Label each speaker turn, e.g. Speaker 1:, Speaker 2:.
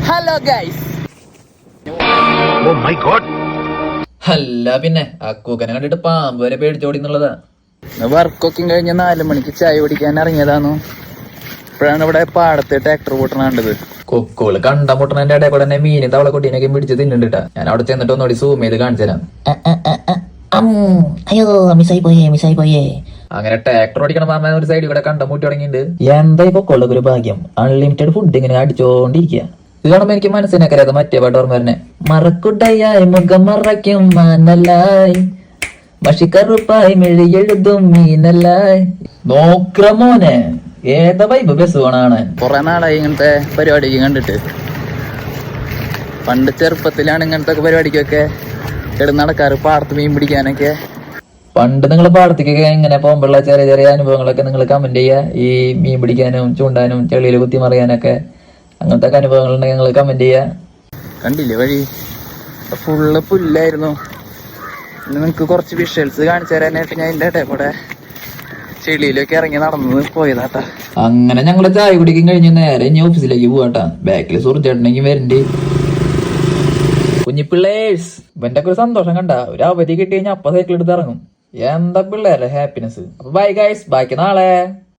Speaker 1: Hello guys.
Speaker 2: Oh my god.
Speaker 3: അല്ല പിന്നെ അക്കൂക്കനെ കണ്ടിട്ട് പാമ്പ് വരെ പേടിച്ചോടിന്നുള്ളതാ.
Speaker 1: വർക്കൊക്കെ കഴിഞ്ഞ് 4 മണിക്ക് ചായ കുടിക്കാൻ ഇറങ്ങിയതാന്നു. ഇപ്പോഴാണ് ഇവിടെ പാടത്ത് ട്രാക്ടർ കൂട്ടണ കണ്ടത്.
Speaker 3: കൊക്കോള് കണ്ട മുട്ടണന്റെ ഇടയിൽ കൂടെ തന്നെ മീനും തവളക്കുട്ടീനൊക്കെ പിടിച്ച് തിന്നിട്ടാ. ഞാൻ അവിടെ ചെന്നിട്ട് ഒന്നുകൂടി സൂം ചെയ്ത് കാണിച്ചു തരാം.
Speaker 4: അയ്യോ മിസ്സായി പോയേ.
Speaker 3: അങ്ങനെ ട്രാക്ടർ ഓടിക്കണ മാമ ഒരു സൈഡിൽ കൂടെ കണ്ട മൂട്ടി തുടങ്ങിയിട്ടുണ്ട്. എന്താ ഇപ്പൊ കൊള്ളൊരു ഭാഗ്യം, അൺലിമിറ്റഡ് ഫുഡ് ഇങ്ങനെ അടിച്ചോണ്ടിരിക്കുക. ഇത് കാണുമ്പോ എനിക്ക് മനസ്സിനക്കറിയാതെ മറ്റേ പാട്ട് ഓർമ്മ തന്നെ. മറക്കുട്ടയായി മുഖം മറയ്ക്കും മാനലായി, മഷിക്കറുപ്പായി മെഴിയെഴുതും മീനല്ലായി. നോക്രമോനെ ഏതാ വൈബ് ബസ് പോണാണ്.
Speaker 1: കുറെ നാളായി ഇങ്ങനത്തെ പരിപാടിക്ക് കണ്ടിട്ട്. പണ്ട് ചെറുപ്പത്തിലാണ് ഇങ്ങനത്തെ പരിപാടിക്കൊക്കെ കിടന്ന് നടക്കാറ്, പാടത്ത് മീൻ പിടിക്കാനൊക്കെ.
Speaker 3: പണ്ട് നിങ്ങൾ പാടത്തേക്കൊക്കെ ഇങ്ങനെ പോകുമ്പോഴുള്ള ചെറിയ ചെറിയ അനുഭവങ്ങളൊക്കെ നിങ്ങൾ കമന്റ് ചെയ്യുക. ഈ മീൻ പിടിക്കാനും ചൂണ്ടാനും ചെളിയിൽ കുത്തി മറിയാനൊക്കെ അങ്ങനത്തെ അനുഭവങ്ങൾ ഉണ്ടെങ്കിൽ നിങ്ങൾ കമന്റ് ചെയ്യുക.
Speaker 1: കണ്ടില്ലേ വഴി ഫുള്ള് പുല്ലായിരുന്നു. നിങ്ങക്ക് കുറച്ച് വിഷ്വൽസ് കാണിച്ചു തരാനായിട്ട് ഞാൻ ഇതിന്റെ ഇടയിൽ കൂടെ ചെളിയിലൊക്കെ ഇറങ്ങി നടന്നത് പോയതാട്ടാ.
Speaker 3: അങ്ങനെ ഞങ്ങള് ചായ കുടിക്കും കഴിഞ്ഞ് നേരെ ഇനി ഓഫീസിലേക്ക് പോവാട്ടാ. ബാക്കിൽ സുഹൃത്തേട്ടനെങ്കിൽ വരണ്ടേ. കുഞ്ഞിപ്പിള്ളേഴ്സ് ഇവന്റെ ഒക്കെ ഒരു സന്തോഷം കണ്ട. ഒരു അവധി കിട്ടി കഴിഞ്ഞാൽ അപ്പ സൈക്കിൾ എടുത്ത് ഇറങ്ങും. എന്താ പിള്ളേരുടെ ഹാപ്പിനെസ്. അപ്പൊ ബൈ ഗൈസ്, ബാക്കി നാളെ.